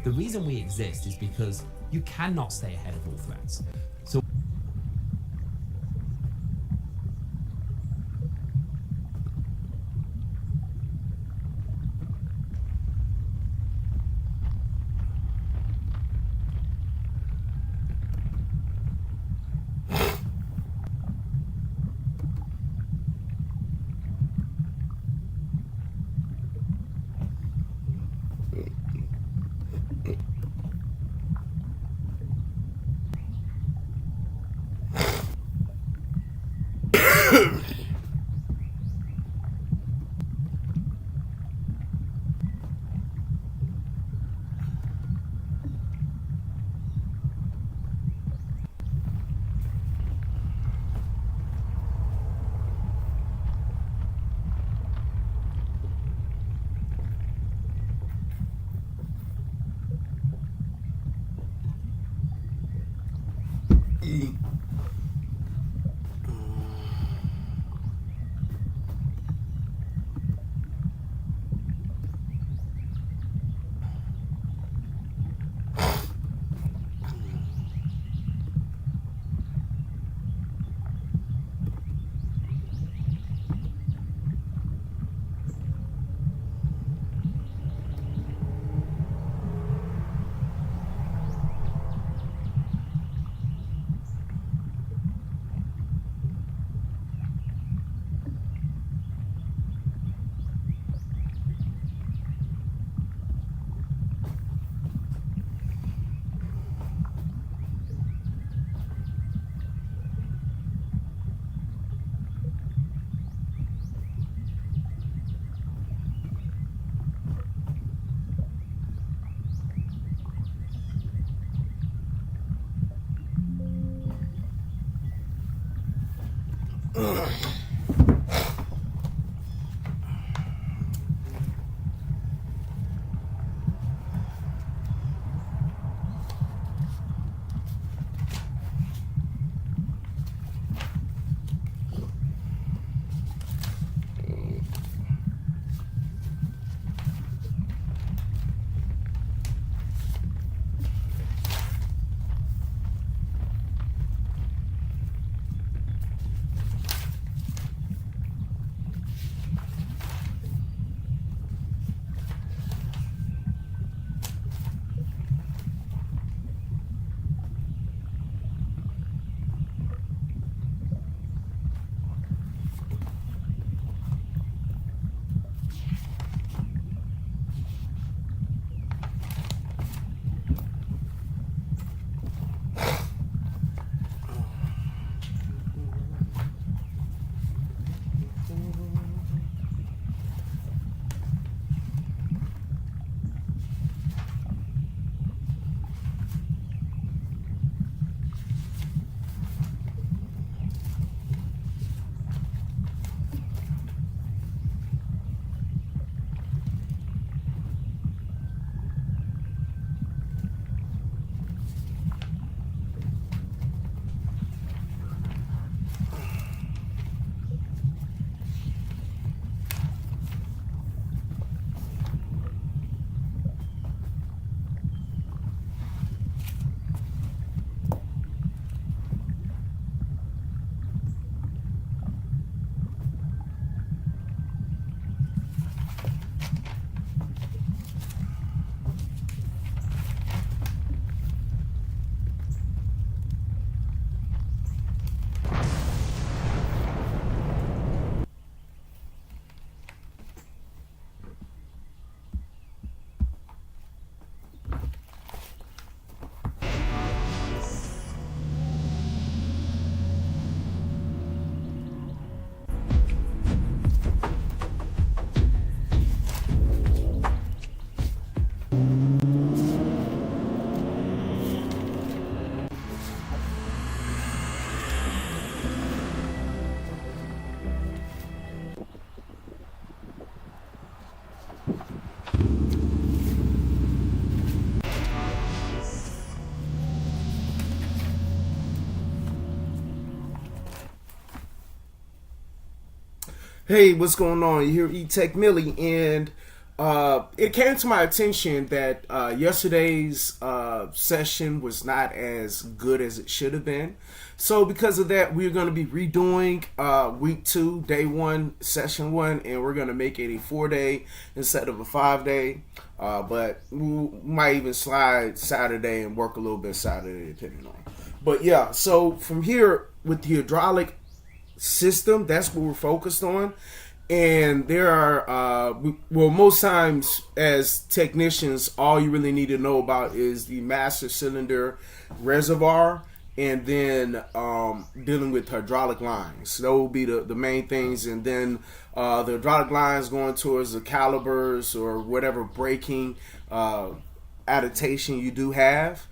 The reason we exist is because you cannot stay ahead of all threats. So Hey, what's going on? You hear E-Tech Millie, and It came to my attention that yesterday's session was not as good as it should have been. So because of that, we're going to be redoing week 2, day 1, session 1, and we're going to make it a 4-day instead of a 5-day. But we might even slide Saturday and work a little bit Saturday, depending on. But yeah, so from here with the hydraulic system, that's what we're focused on. And there are, well, most times as technicians, all you really need to know about is the master cylinder reservoir, and then dealing with hydraulic lines. Those will be the main things. And then the hydraulic lines going towards the calipers or whatever braking adaptation you do have.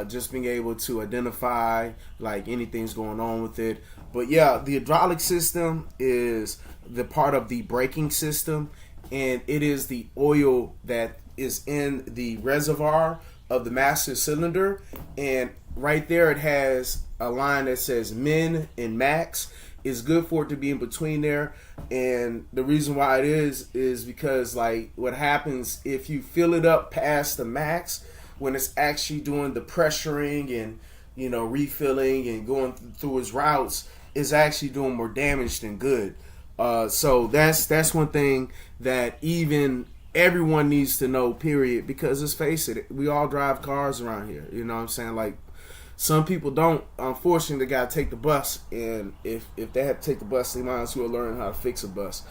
Just being able to identify like anything's going on with it. But yeah, the hydraulic system is the part of the braking system, and it is the oil that is in the reservoir of the master cylinder. And right there it has a line that says min and max. It's good for it to be in between there. And the reason why it is because like what happens if you fill it up past the max, when it's actually doing the pressuring and, you know, refilling and going through its routes, is actually doing more damage than good. So that's one thing that even everyone needs to know, period, because let's face it, we all drive cars around here. You know what I'm saying? Like, some people don't. Unfortunately, they gotta take the bus, and if they have to take the bus, they might as well learn how to fix a bus.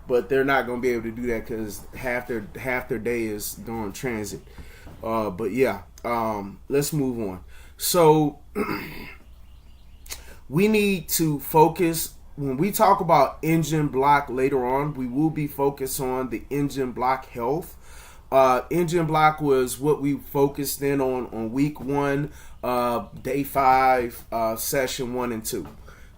But they're not gonna be able to do that because half their day is during transit. But yeah, let's move on. So we need to focus. When we talk about engine block later on, we will be focused on the engine block health. Engine block was what we focused in on week 1, day 5, session 1 and 2.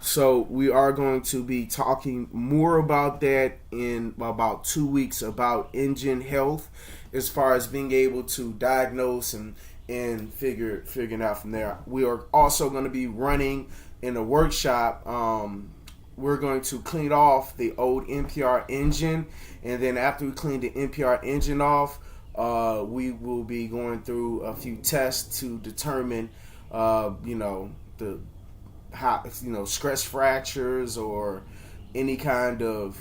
So we are going to be talking more about that in about 2 weeks, about engine health, as far as being able to diagnose and figuring out from there. We are also going to be running in a workshop. We're going to clean off the old NPR engine, and then after we clean the NPR engine off, we will be going through a few tests to determine, the how, stress fractures or any kind of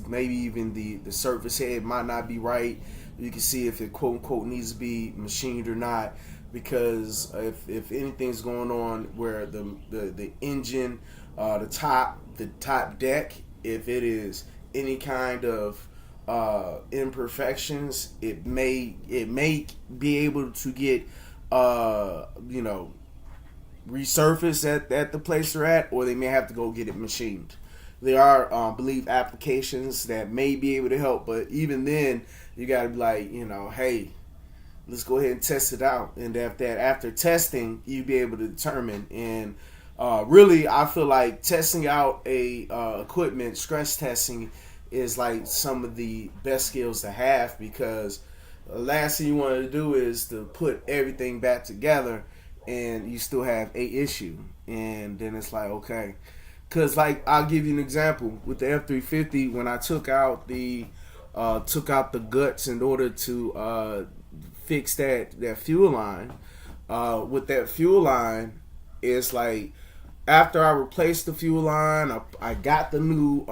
maybe even the surface head might not be right. You can see if it quote unquote needs to be machined or not. Because if anything's going on where the engine, the top deck, if it is any kind of imperfections, it may be able to get resurfaced at the place they're at, or they may have to go get it machined. There are I believe applications that may be able to help, but even then you got to be like, hey, let's go ahead and test it out. And after testing, you'll be able to determine. And really, I feel like testing out a equipment, stress testing, is like some of the best skills to have, because the last thing you want to do is to put everything back together and you still have a issue. And then it's like, okay. Because like, I'll give you an example. With the F-350, when I took out the guts in order to fix that fuel line. With that fuel line, it's like after I replaced the fuel line, I got the new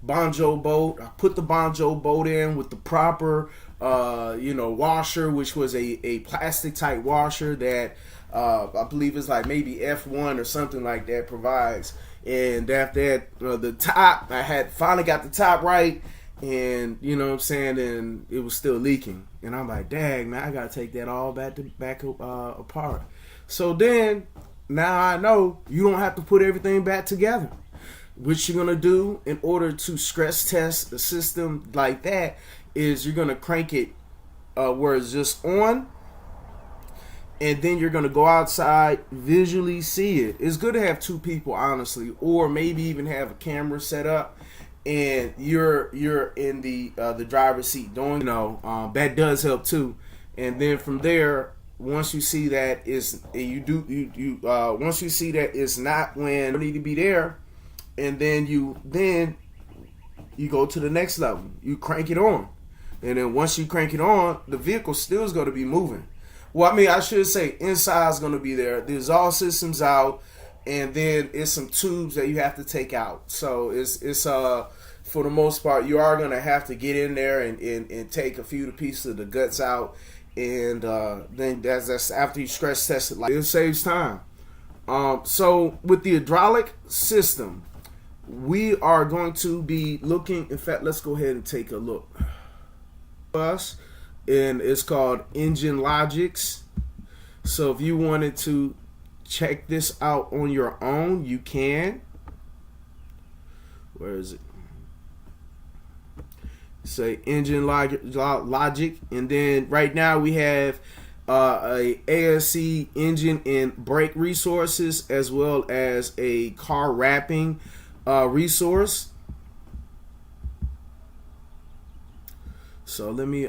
Banjo bolt. I put the Banjo bolt in with the proper washer, which was a plastic type washer that I believe is like maybe F1 or something like that provides. And after that, the top, I had finally got the top right. And you know what I'm saying, and it was still leaking, and I'm like, dang man, I gotta take that all back apart. So then now I know you don't have to put everything back together. What you're gonna do in order to stress test a system like that is you're gonna crank it where it's just on, and then you're gonna go outside, visually see it. It's good to have 2 people, honestly, or maybe even have a camera set up. And you're in the driver's seat doing, that does help too. And then from there, once you see that once you see that it's not when you need to be there, and then You go to the next level. You crank it on. And then once you crank it on, the vehicle still is going to be moving. Well, I mean, I should say inside is going to be there. The exhaust system's out, and then it's some tubes that you have to take out. So it's for the most part, you are going to have to get in there and take a few pieces of the guts out. And then that's after you stress test it. Like, it saves time. So with the hydraulic system, we are going to be looking. In fact, let's go ahead and take a look. Us, and it's called Engine Logics. So if you wanted to check this out on your own, you can. Where is it? Say Engine Logic, and then right now we have a ASE engine and brake resources, as well as a car wrapping resource. So let me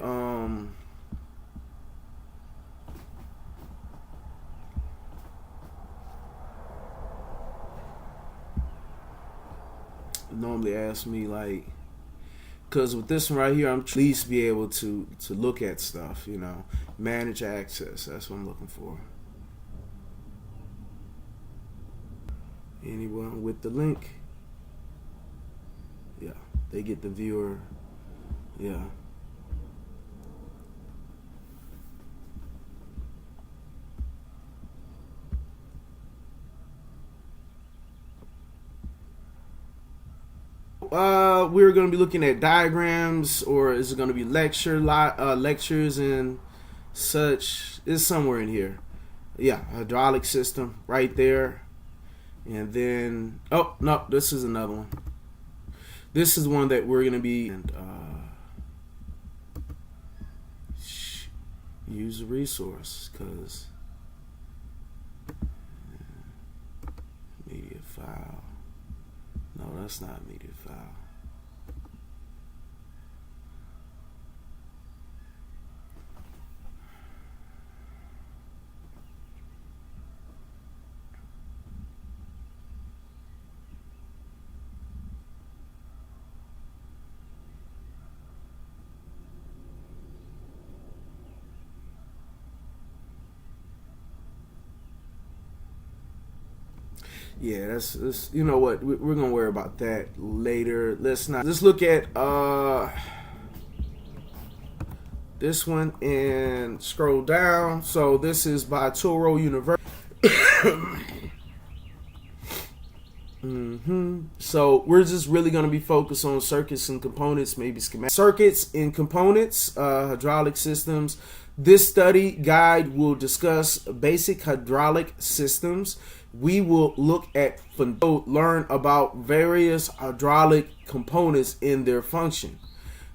normally ask me, like, because with this one right here, I'm at least be able to look at stuff, you know, manage access. That's what I'm looking for. Anyone with the link, yeah, they get the viewer, yeah. We're going to be looking at diagrams, or is it going to be lectures and such? It's somewhere in here. Yeah, hydraulic system right there. And then, oh, no, this is another one. This is one that we're going to be, use a resource, because media file. No, that's not media file. Yeah, that's you know what, we're gonna worry about that later. Let's look at this one and scroll down. So this is by Toro University. So we're just really going to be focused on circuits and components, maybe schematics. Circuits and components, hydraulic systems. This study guide will discuss basic hydraulic systems. We will look at, learn about various hydraulic components in their function.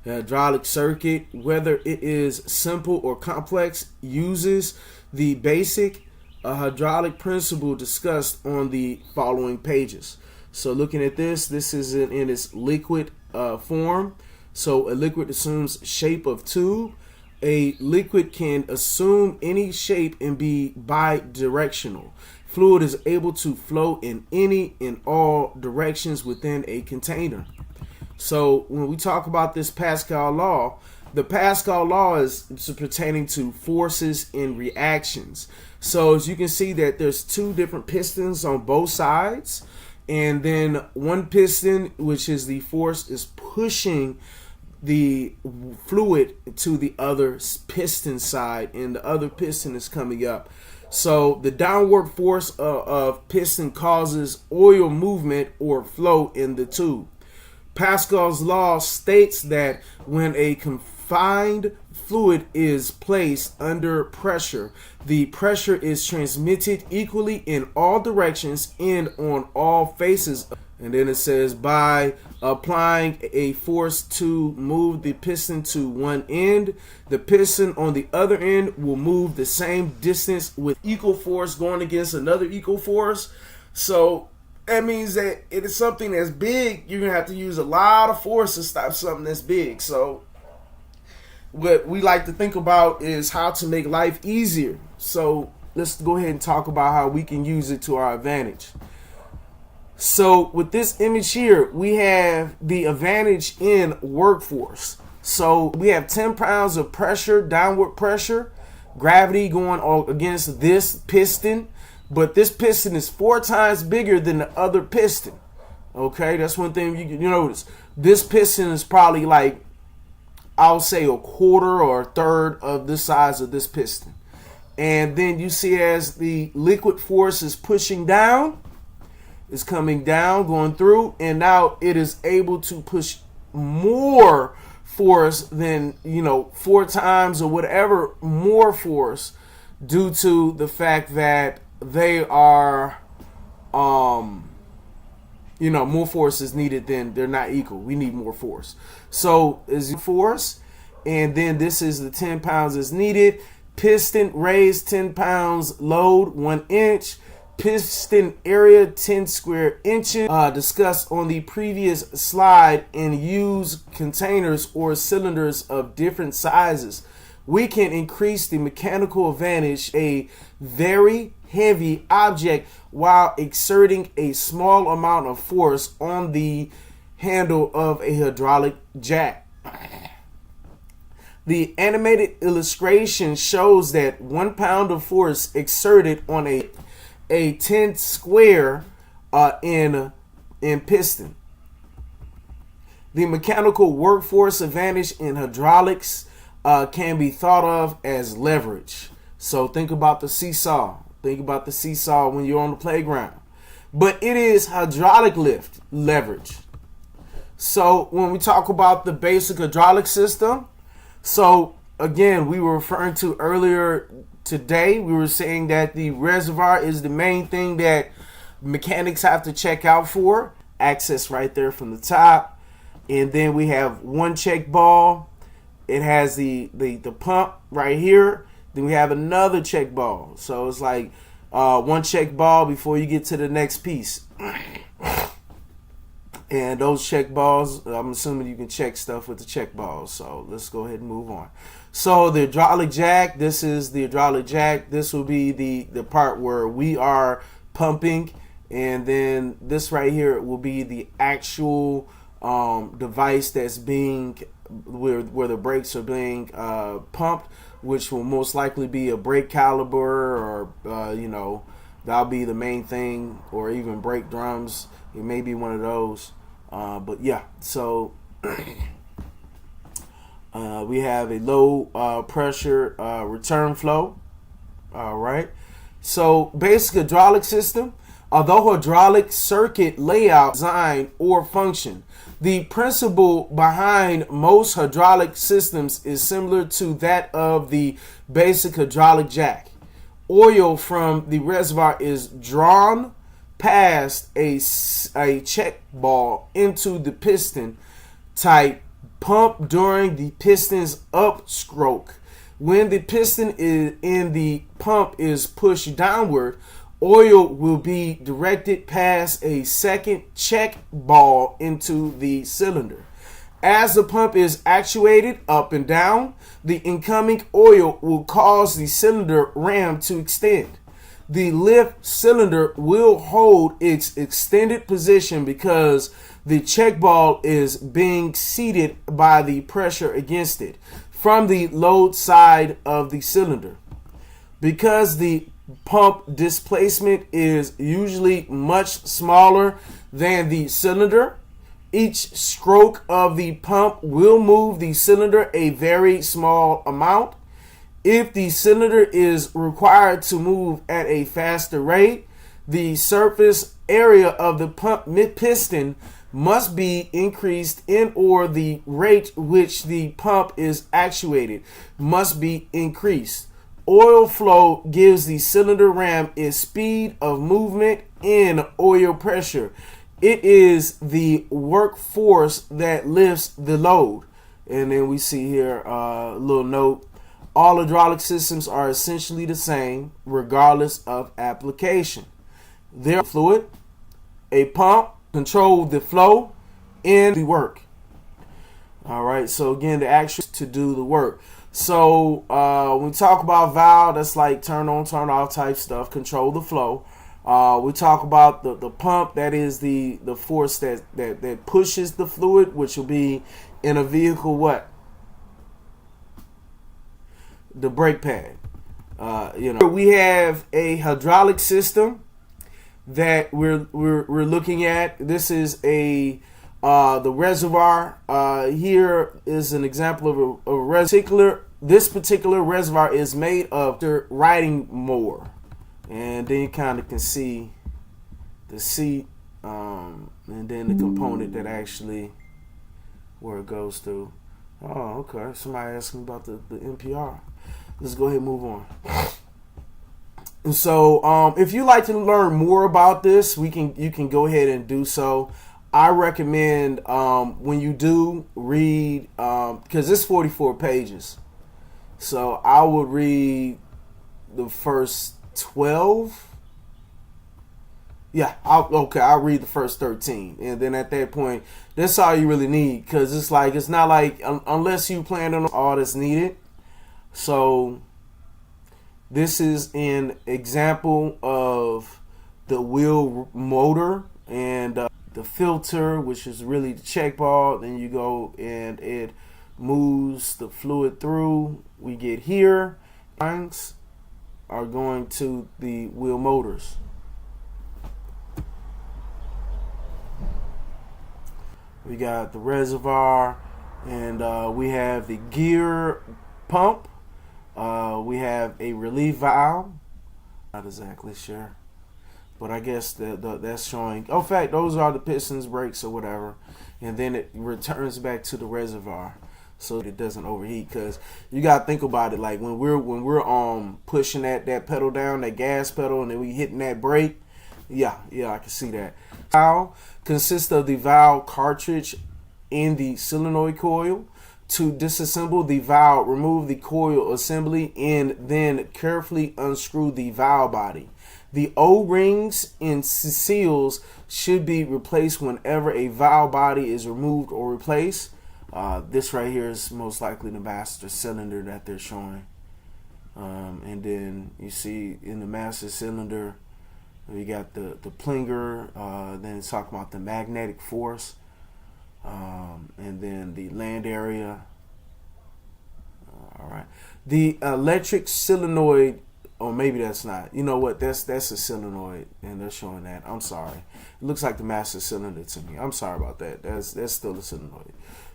The hydraulic circuit, whether it is simple or complex, uses the basic hydraulic principle discussed on the following pages. So looking at this is in its liquid form. So a liquid assumes shape of tube. A liquid can assume any shape and be bidirectional. Fluid is able to flow in any and all directions within a container. So when we talk about this Pascal law, the Pascal law is pertaining to forces and reactions. So as you can see that there's two different pistons on both sides, and then one piston, which is the force, is pushing the fluid to the other piston side, and the other piston is coming up. So the downward force of piston causes oil movement or flow in the tube. Pascal's law states that when a confined fluid is placed under pressure, the pressure is transmitted equally in all directions and on all faces. And then it says, by applying a force to move the piston to one end, the piston on the other end will move the same distance with equal force going against another equal force. So that means that it is something that's big. You're going to have to use a lot of force to stop something that's big. So what we like to think about is how to make life easier. So let's go ahead and talk about how we can use it to our advantage. So with this image here, we have the advantage in workforce. So we have 10 pounds of pressure, downward pressure, gravity going against this piston, but this piston is 4 times bigger than the other piston. Okay, that's one thing you notice. This piston is probably like, I'll say, a quarter or a third of the size of this piston. And then you see as the liquid force is pushing down, it's coming down, going through, and now it is able to push more force than, 4 times or whatever more force, due to the fact that they are, more force is needed than they're not equal. We need more force. So is force, and then this is the 10 pounds is needed. Piston raised 10 pounds, load 1 inch. Piston area 10 square inches. Discussed on the previous slide, and use containers or cylinders of different sizes. We can increase the mechanical advantage a very heavy object while exerting a small amount of force on the handle of a hydraulic jack. The animated illustration shows that 1 pound of force exerted on a 10 square in piston. The mechanical workforce advantage in hydraulics can be thought of as leverage. So think about the seesaw. Think about the seesaw when you're on the playground. But it is hydraulic leverage. So when we talk about the basic hydraulic system, so again, we were referring to earlier today, we were saying that the reservoir is the main thing that mechanics have to check out for. Access right there from the top. And then we have one check ball. It has the pump right here. Then we have another check ball. So it's like one check ball before you get to the next piece. And those check balls, I'm assuming you can check stuff with the check balls. So let's go ahead and move on. So the hydraulic jack, this is the hydraulic jack. This will be the part where we are pumping. And then this right here will be the actual device that's being, where the brakes are being pumped, which will most likely be a brake caliper, or that'll be the main thing, or even brake drums. It may be one of those. But yeah, so we have a low pressure return flow. All right. So basic hydraulic system. Although hydraulic circuit layout, design, or function, the principle behind most hydraulic systems is similar to that of the basic hydraulic jack. Oil from the reservoir is drawn past a check ball into the piston type pump during the piston's upstroke. When the piston in the pump is pushed downward, oil will be directed past a second check ball into the cylinder. As the pump is actuated up and down, the incoming oil will cause the cylinder ram to extend. The lift cylinder will hold its extended position because the check ball is being seated by the pressure against it from the load side of the cylinder. Because the pump displacement is usually much smaller than the cylinder, each stroke of the pump will move the cylinder a very small amount. If the cylinder is required to move at a faster rate, the surface area of the pump piston must be increased, or the rate which the pump is actuated must be increased. Oil flow gives the cylinder ram its speed of movement in oil pressure. It is the workforce that lifts the load. And then we see here a little note. All hydraulic systems are essentially the same regardless of application. Their fluid, a pump, control the flow and the work. All right, so again, the action to do the work. So when we talk about valve, that's like turn on, turn off type stuff, control the flow. We talk about the pump, that is the force that pushes the fluid, which will be in a vehicle what? The brake pad. We have a hydraulic system that we're looking at. This is the reservoir. Here is an example of a reservoir. This particular reservoir is made of the riding mower, and then you kind of can see the seat, and then the component that actually where it goes through. Oh, okay. Somebody asking about the NPR. Let's go ahead and move on. And so, if you like to learn more about this, you can go ahead and do so. I recommend when you do read, because it's 44 pages, so I would read the first 12. Yeah, I'll read the first 13, and then at that point, that's all you really need, because it's not like unless you plan on all that's needed. So this is an example of the wheel motor and the filter, which is really the check ball. Then you go and it moves the fluid through. We get here. Lines are going to the wheel motors. We got the reservoir, and we have the gear pump. We have a relief valve. Not exactly sure, but I guess that's showing. Oh, in fact, those are the pistons, brakes, or whatever, and then it returns back to the reservoir so it doesn't overheat. Because you gotta think about it, like when we're pushing that pedal down, that gas pedal, and then we hitting that brake. Yeah, I can see that. Valve consists of the valve cartridge in the solenoid coil. To disassemble the valve, remove the coil assembly and then carefully unscrew the valve body. The O-rings and seals should be replaced whenever a valve body is removed or replaced. This right here is most likely the master cylinder that they're showing. And then you see in the master cylinder, we got the plinger, then it's talking about the magnetic force. And then the land area. All right. The electric solenoid, or maybe that's not. You know what? That's a solenoid, and they're showing that. I'm sorry. It looks like the master cylinder to me. I'm sorry about that. That's still a solenoid.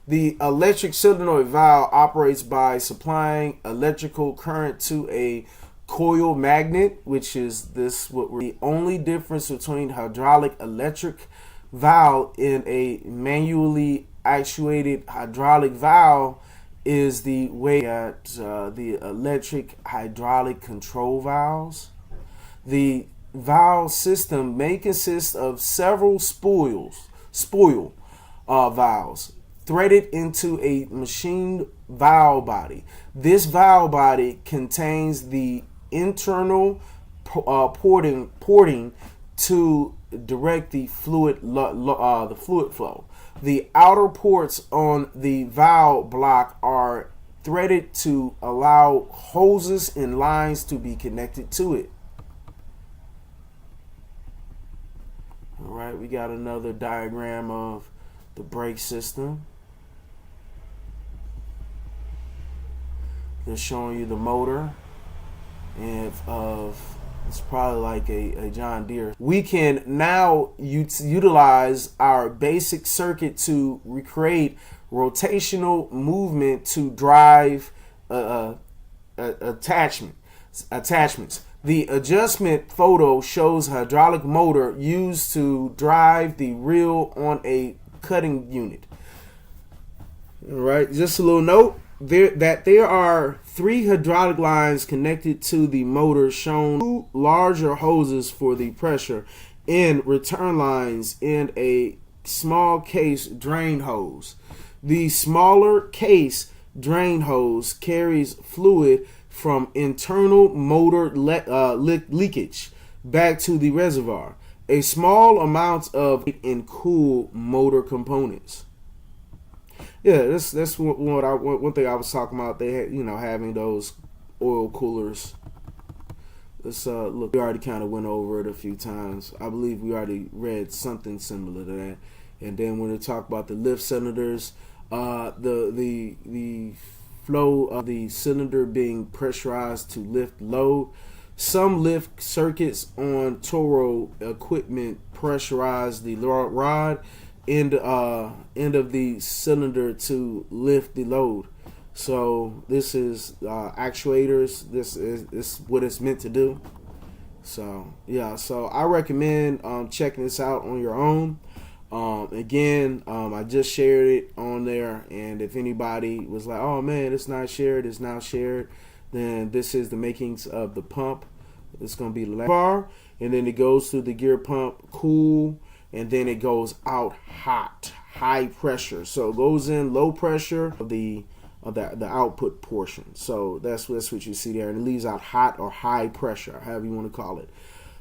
The electric solenoid valve operates by supplying electrical current to a coil magnet, which is the only difference between hydraulic electric valve in a manually actuated hydraulic valve is the way that the electric hydraulic control valves. The valve system may consist of several spoil valves threaded into a machined valve body. This valve body contains the internal porting to direct the fluid flow. The outer ports on the valve block are threaded to allow hoses and lines to be connected to it. All right, we got another diagram of the brake system. They're showing you the motor and it's probably like a John Deere. We can now utilize our basic circuit to recreate rotational movement to drive attachments. The adjustment photo shows a hydraulic motor used to drive the reel on a cutting unit. All right, just a little note. There are 3 hydraulic lines connected to the motor, shown 2 larger hoses for the pressure and return lines, and a small case drain hose. The smaller case drain hose carries fluid from internal motor leakage back to the reservoir. A small amount of and cool motor components. Yeah, that's one thing I was talking about. They had, having those oil coolers let's look. We already kind of went over it a few times. I believe we already read something similar to that. And then when we talk about the lift cylinders, the flow of the cylinder being pressurized to lift load. Some lift circuits on Toro equipment pressurize the rod end of the cylinder to lift the load. So this is actuators. This is what it's meant to do. So yeah, so I recommend checking this out on your own. Again, I just shared it on there, and if anybody was like, oh man, it's not shared, it's now shared, then this is the makings of the pump. It's going to be the bar, and then it goes through the gear pump, cool, and then it goes out hot, high pressure. So it goes in low pressure of the output portion. So that's what you see there, and it leaves out hot or high pressure, however you want to call it.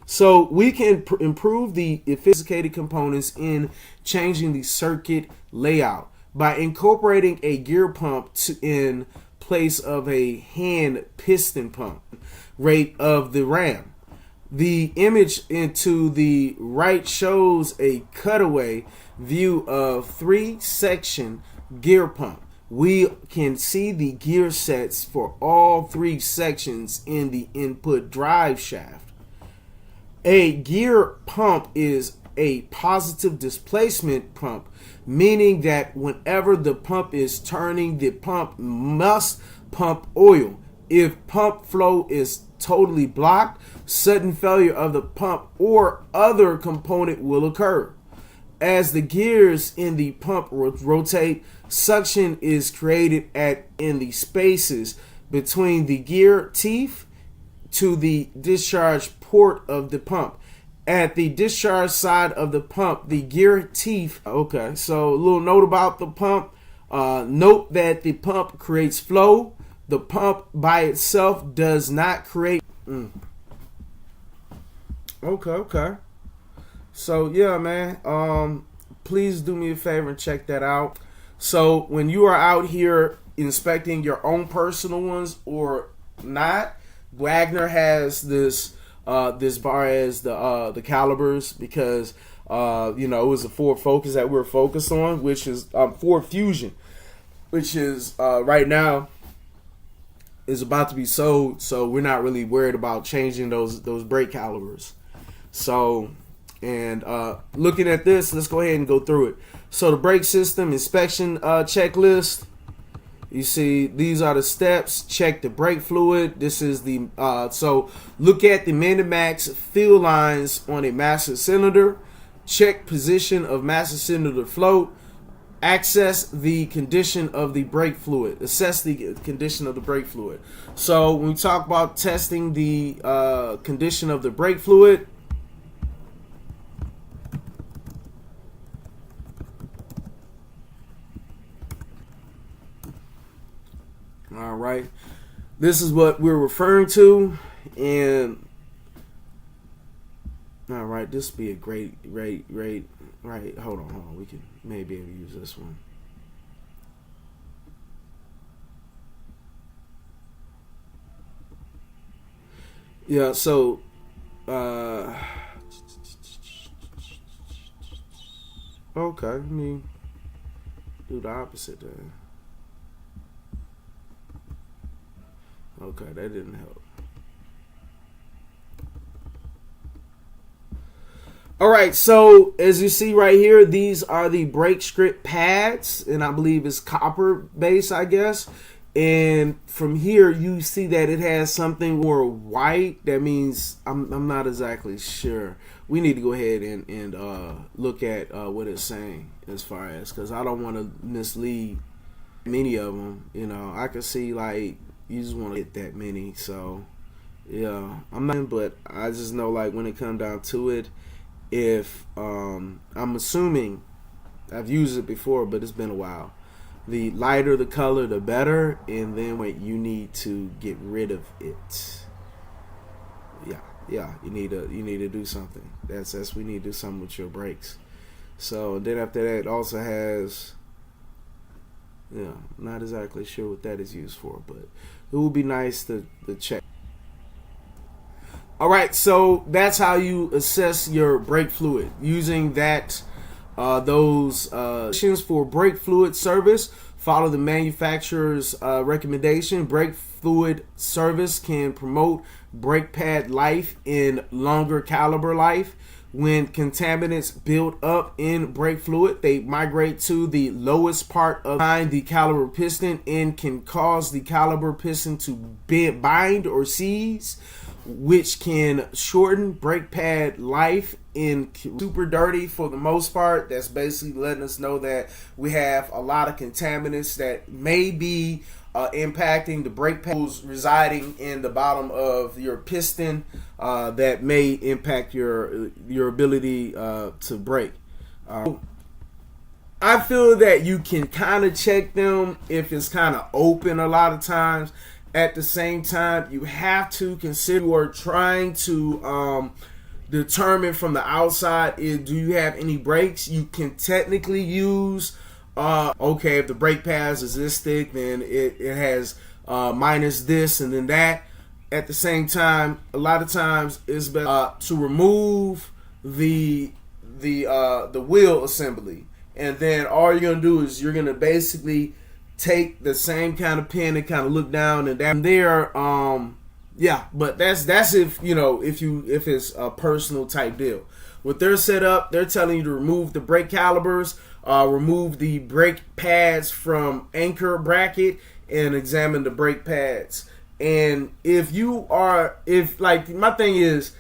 So we can improve the sophisticated components in changing the circuit layout by incorporating a gear pump in place of a hand piston pump rate of the ram. The image into the right shows a cutaway view of 3-section gear pump. We can see the gear sets for all 3 sections in the input drive shaft. A gear pump is a positive displacement pump, meaning that whenever the pump is turning, the pump must pump oil. If pump flow is totally blocked, sudden failure of the pump or other component will occur. As the gears in the pump rotate, suction is created in the spaces between the gear teeth to the discharge port of the pump. At the discharge side of the pump, the gear teeth. Okay, so a little note about the pump. Note that the pump creates flow. The pump by itself does not create. Okay. So yeah, man. Please do me a favor and check that out. So when you are out here inspecting your own personal ones or not, Wagner has this bar as the calibers because it was a Ford Focus that we're focused on, which is Ford Fusion, which is right now is about to be sold. So we're not really worried about changing those brake calibers. So and looking at this, let's go ahead and go through it. So the brake system inspection checklist. You see, these are the steps. Check the brake fluid. This is the so look at the Minimax fill lines on a master cylinder. Check position of master cylinder float. Access the condition of the brake fluid. Assess the condition of the brake fluid. So when we talk about testing the condition of the brake fluid, all right, this is what we're referring to, and all right, this would be a great, right. Hold on. We can maybe able to use this one. Yeah. So, okay. Let me do the opposite then. Okay, that didn't help. All right, so as you see right here, these are the brake script pads, and I believe it's copper base, I guess. And from here, you see that it has something more white. That means I'm not exactly sure. We need to go ahead and look at what it's saying as far as, because I don't want to mislead many of them. I could see like you just want to get that many. So yeah, I'm not, but I just know like when it comes down to it, if I'm assuming I've used it before, but it's been a while. The lighter the color, the better, and then when you need to get rid of it, you need to do something. That's we need to do something with your brakes. So then after that, it also has, not exactly sure what that is used for, but it would be nice to check. All right, so that's how you assess your brake fluid using that those for brake fluid service. Follow the manufacturer's recommendation. Brake fluid service can promote brake pad life in longer caliber life. When contaminants build up in brake fluid, they migrate to the lowest part of the caliper piston and can cause the caliper piston to bind or seize, which can shorten brake pad life in super dirty for the most part. That's basically letting us know that we have a lot of contaminants that may be impacting the brake pads residing in the bottom of your piston that may impact your ability to brake. I feel that you can kind of check them if it's kind of open a lot of times. At the same time, you have to consider you are trying to determine from the outside, do you have any brakes? You can technically use okay, if the brake pads is this thick, then it has minus this and then that. At the same time, a lot of times it's better to remove the wheel assembly, and then all you're gonna do is you're gonna basically take the same kind of pen and kind of look down and down there. Yeah, but that's if if it's a personal type deal. With their setup, they're telling you to remove the brake calipers, remove the brake pads from anchor bracket, and examine the brake pads. And my thing is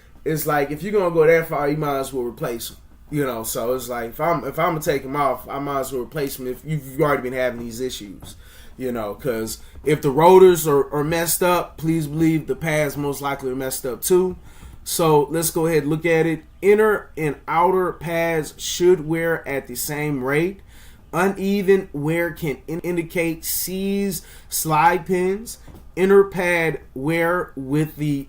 like, if you're gonna go that far, you might as well replace them. So it's like, if I'm gonna take them off, I might as well replace them if you've already been having these issues. Because if the rotors are messed up, please believe the pads most likely are messed up too. So let's go ahead and look at it. Inner and outer pads should wear at the same rate. Uneven wear can indicate seized slide pins. Inner pad wear with a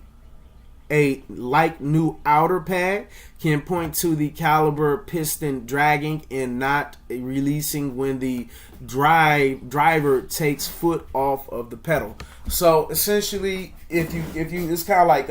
like new outer pad can point to the caliper piston dragging and not releasing when the driver takes foot off of the pedal. So essentially, if you it's kind of like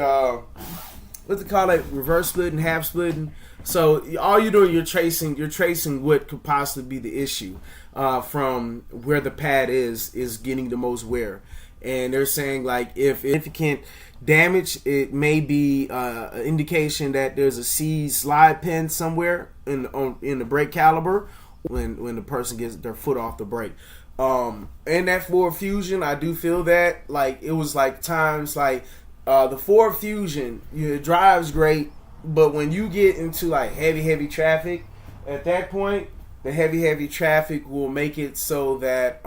what they call it, reverse splitting, half splitting. So all you're doing, you're tracing what could possibly be the issue from where the pad is getting the most wear. And they're saying, like, if significant damage, it may be an indication that there's a seized slide pin somewhere in the brake caliper when the person gets their foot off the brake. And that Ford Fusion, I do feel that, like, it was like times like the Ford Fusion, it drives great, but when you get into like heavy traffic, at that point, the heavy traffic will make it so that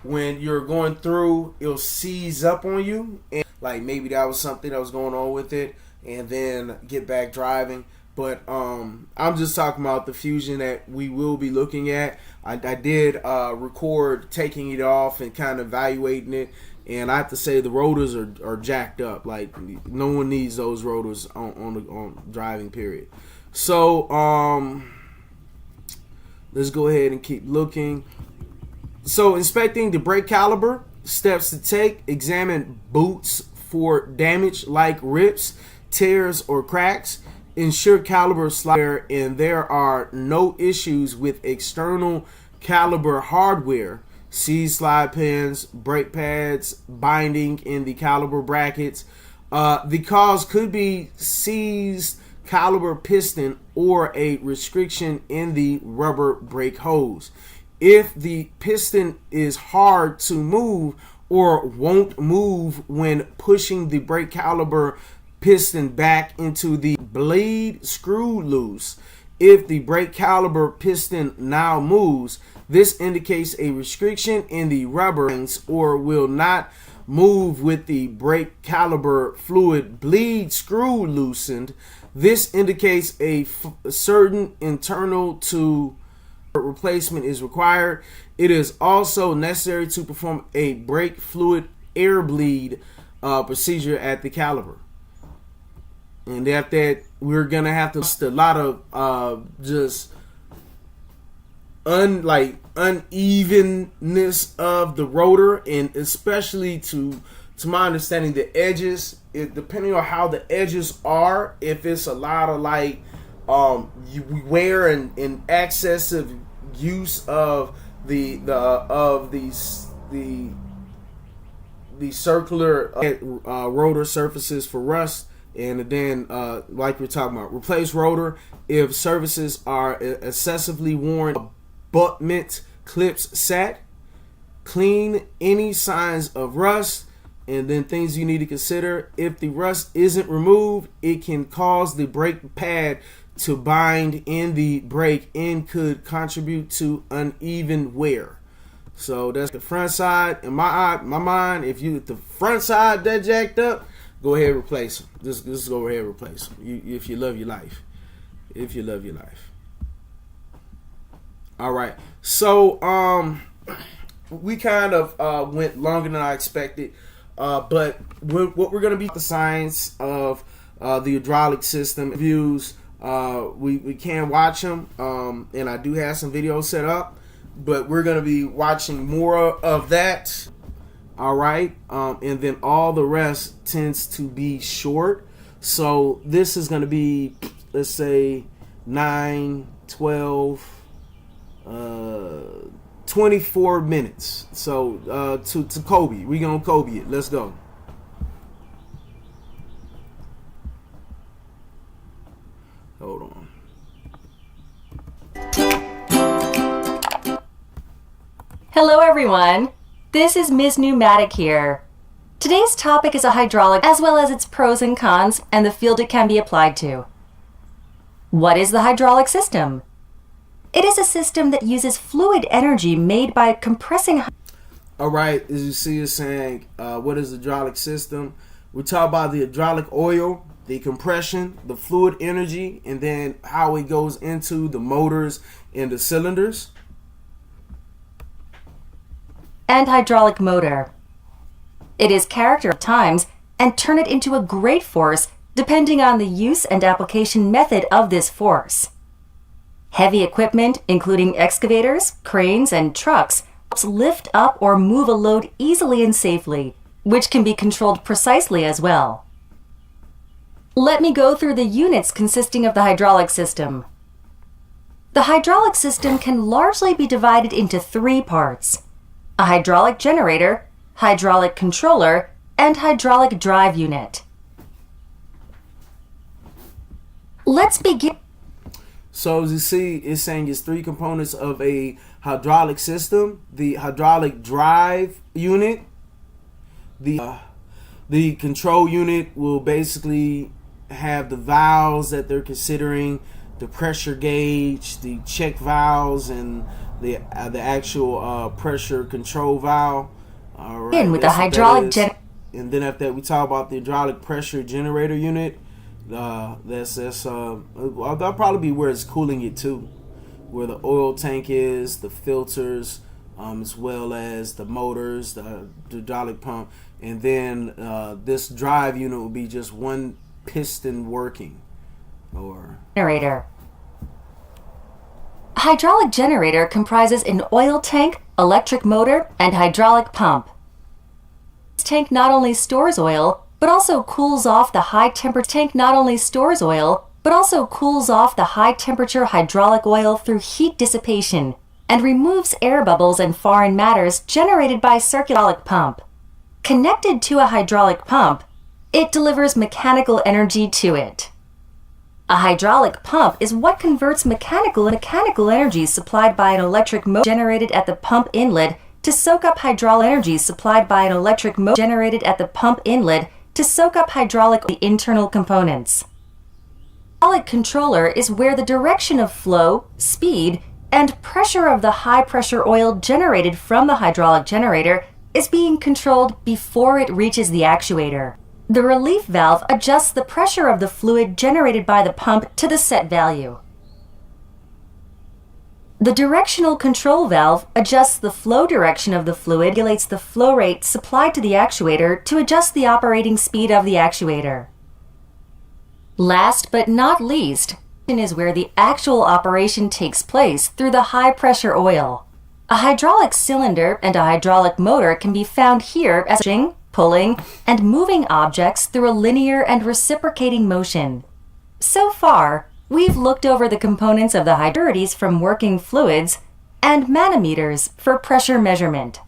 when you're going through, it'll seize up on you, and like maybe that was something that was going on with it, and then get back driving. But I'm just talking about the Fusion that we will be looking at. I did record taking it off and kind of evaluating it, and I have to say the rotors are jacked up. Like, no one needs those rotors on driving, period. So let's go ahead and keep looking. So inspecting the brake caliper, steps to take: examine boots for damage like rips, tears, or cracks. Ensure caliper slide and there are no issues with external caliper hardware, seized slide pins, brake pads, binding in the caliper brackets. The cause could be seized caliper piston or a restriction in the rubber brake hose. If the piston is hard to move or won't move when pushing the brake caliper piston back into the blade screw loose. If the brake caliper piston now moves, this indicates a restriction in the rubber rings or will not move with the brake caliper fluid bleed screw loosened. This indicates a certain internal to replacement is required. It is also necessary to perform a brake fluid air bleed procedure at the caliper. And after that, we're gonna have to a lot of just unevenness of the rotor, and especially to my understanding, the edges. Depending on how the edges are, if it's a lot of like wear and excessive use of the circular rotor surfaces for rust, and then like we're talking about, replace rotor if surfaces are excessively worn, abutment clips set, clean any signs of rust. And then things you need to consider: if the rust isn't removed, it can cause the brake pad to bind in the brake and could contribute to uneven wear. So that's the front side. In my mind, if the front side that jacked up, go ahead and replace them. Just go ahead and replace them. If you love your life. If you love your life. All right. So we kind of went longer than I expected. But what we're going to be the science of the hydraulic system views. We can watch them, and I do have some videos set up, but we're going to be watching more of that. All right, and then all the rest tends to be short. So this is going to be, let's say, 9, 12, 24 minutes. So to Kobe, we gonna Kobe it. Let's go. Hold on. Hello everyone, this is Ms. Pneumatic here. Today's topic is a hydraulic, as well as its pros and cons and the field it can be applied to. What is the hydraulic system? It is a system that uses fluid energy made by compressing. All right, as you see, it's saying, what is the hydraulic system? We talk about the hydraulic oil, the compression, the fluid energy, and then how it goes into the motors and the cylinders. And hydraulic motor. It is character at times and turn it into a great force depending on the use and application method of this force. Heavy equipment, including excavators, cranes, and trucks, helps lift up or move a load easily and safely, which can be controlled precisely as well. Let me go through the units consisting of the hydraulic system. The hydraulic system can largely be divided into 3 parts: a hydraulic generator, hydraulic controller, and hydraulic drive unit. Let's begin. So as you see, it's saying it's 3 components of a hydraulic system: the hydraulic drive unit, the control unit will basically have the valves that they're considering, the pressure gauge, the check valves, and the actual pressure control valve. All right, in with the hydraulic and then after that, we talk about the hydraulic pressure generator unit. That'll probably be where it's cooling it to, where the oil tank is, the filters, as well as the motors, the hydraulic pump, and then this drive unit will be just one piston working. Or generator. A hydraulic generator comprises an oil tank, electric motor, and hydraulic pump. This tank not only stores oil, but also cools off the high temperature hydraulic oil through heat dissipation and removes air bubbles and foreign matters generated by circular pump. Connected to a hydraulic pump, it delivers mechanical energy to it. A hydraulic pump is what converts mechanical energy supplied by an electric motor generated at the pump inlet to soak up hydraulic energy supplied by an electric motor generated at the pump inlet to soak up hydraulic internal components. The hydraulic controller is where the direction of flow, speed, and pressure of the high-pressure oil generated from the hydraulic generator is being controlled before it reaches the actuator. The relief valve adjusts the pressure of the fluid generated by the pump to the set value. The directional control valve adjusts the flow direction of the fluid, regulates the flow rate supplied to the actuator to adjust the operating speed of the actuator. Last but not least, is where the actual operation takes place through the high-pressure oil. A hydraulic cylinder and a hydraulic motor can be found here as pushing, pulling, and moving objects through a linear and reciprocating motion. So far, we've looked over the components of the hydurities from working fluids and manometers for pressure measurement.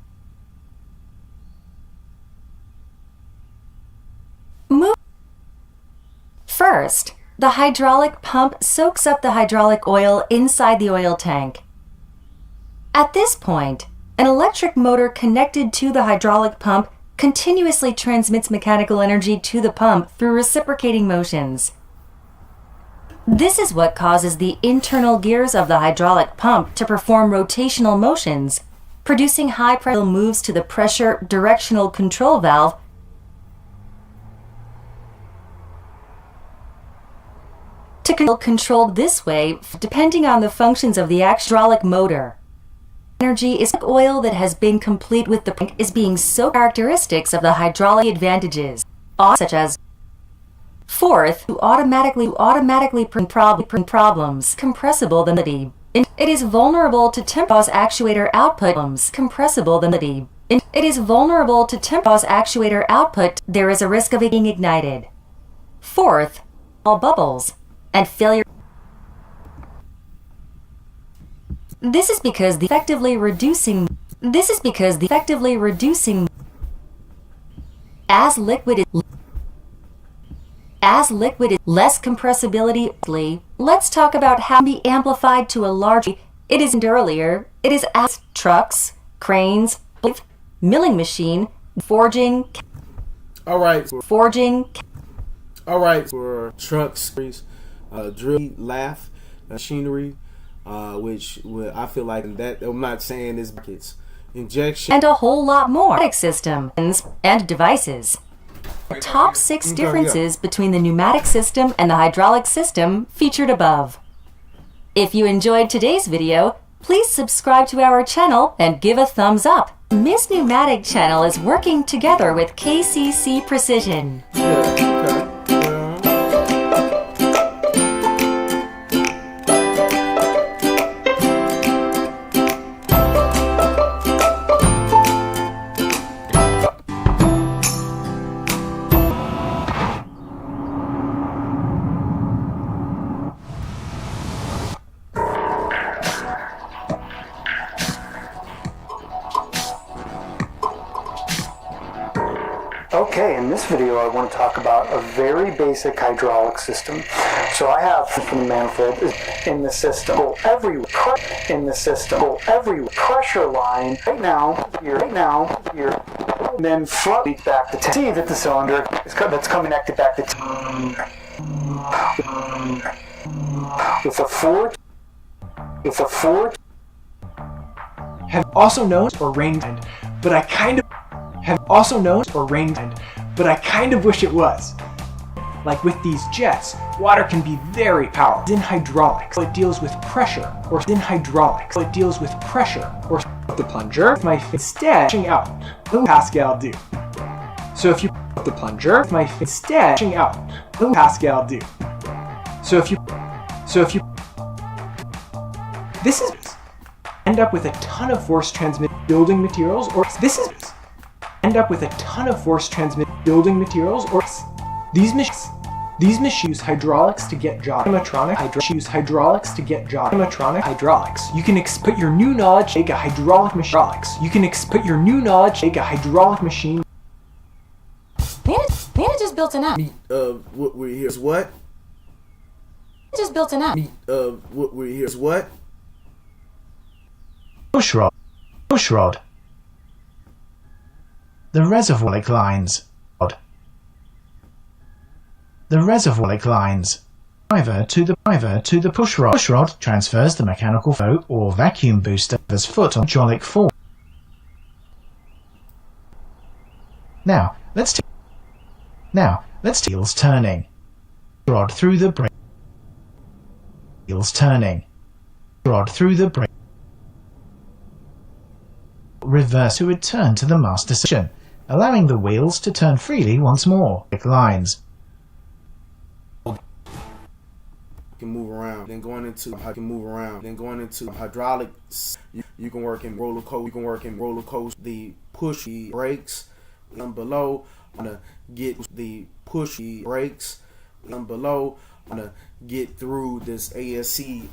First, the hydraulic pump soaks up the hydraulic oil inside the oil tank. At this point, an electric motor connected to the hydraulic pump continuously transmits mechanical energy to the pump through reciprocating motions. This is what causes the internal gears of the hydraulic pump to perform rotational motions, producing high pressure moves to the pressure directional control valve to controlled this way depending on the functions of the hydraulic motor. Energy is oil that has been complete with the pump is being so characteristics of the hydraulic advantages, such as fourth, automatically problems compressible than it is vulnerable to cause actuator output problems compressible than it is vulnerable to cause actuator output. There is a risk of it being ignited. Fourth, all bubbles and failure. This is because the effectively reducing as liquid is less compressibility. Let's talk about how it can be amplified to a large. It is earlier. It is as trucks, cranes, milling machine, forging. All right. Forging. All right. For trucks, drill, lath, machinery, which I feel like that I'm not saying is buckets, injection, and a whole lot more systems and devices. Top 6 differences between the pneumatic system and the hydraulic system featured above. If you enjoyed today's video, please subscribe to our channel and give a thumbs up. Miss Pneumatic channel is working together with KCC Precision. Okay, in this video I want to talk about a very basic hydraulic system. So I have the manifold in the system, every pressure line right now, here, and then flow back to tank. See that the cylinder is that's connected back to tank. With a four have also known or rained, but I kind of wish it was. Like with these jets, water can be very powerful. In hydraulics, it deals with pressure, or the plunger, instead pushing out, Pascal do. So if you put the plunger, instead pushing out, Pascal do. So if you this is end up with a ton of force transmit building materials, or these machines use hydraulics to get job. Hydraulics. You can put your new knowledge make a hydraulic machine. Nana just built an app. What we're here is what? Just built an app. What we're here is what? Pushrod. The reservoir lines. Driver to the pushrod. Pushrod transfers the mechanical flow or vacuum booster's foot on hydraulic force. Now let's wheels turning. Rod through the brake. Wheels turning. Rod through the brake. Reverse to return to the master section, allowing the wheels to turn freely once more. Lines. can move around. Then going into how you can move around. Then going into hydraulics, you can work in roller coaster. You can work in roller coaster. The push the brakes. Down below, I'm gonna get the push the brakes. Down below, I'm gonna get through this ASE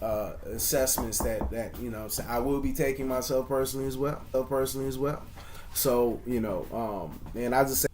assessments that you know. So I will be taking myself personally as well. So you know, and I just say.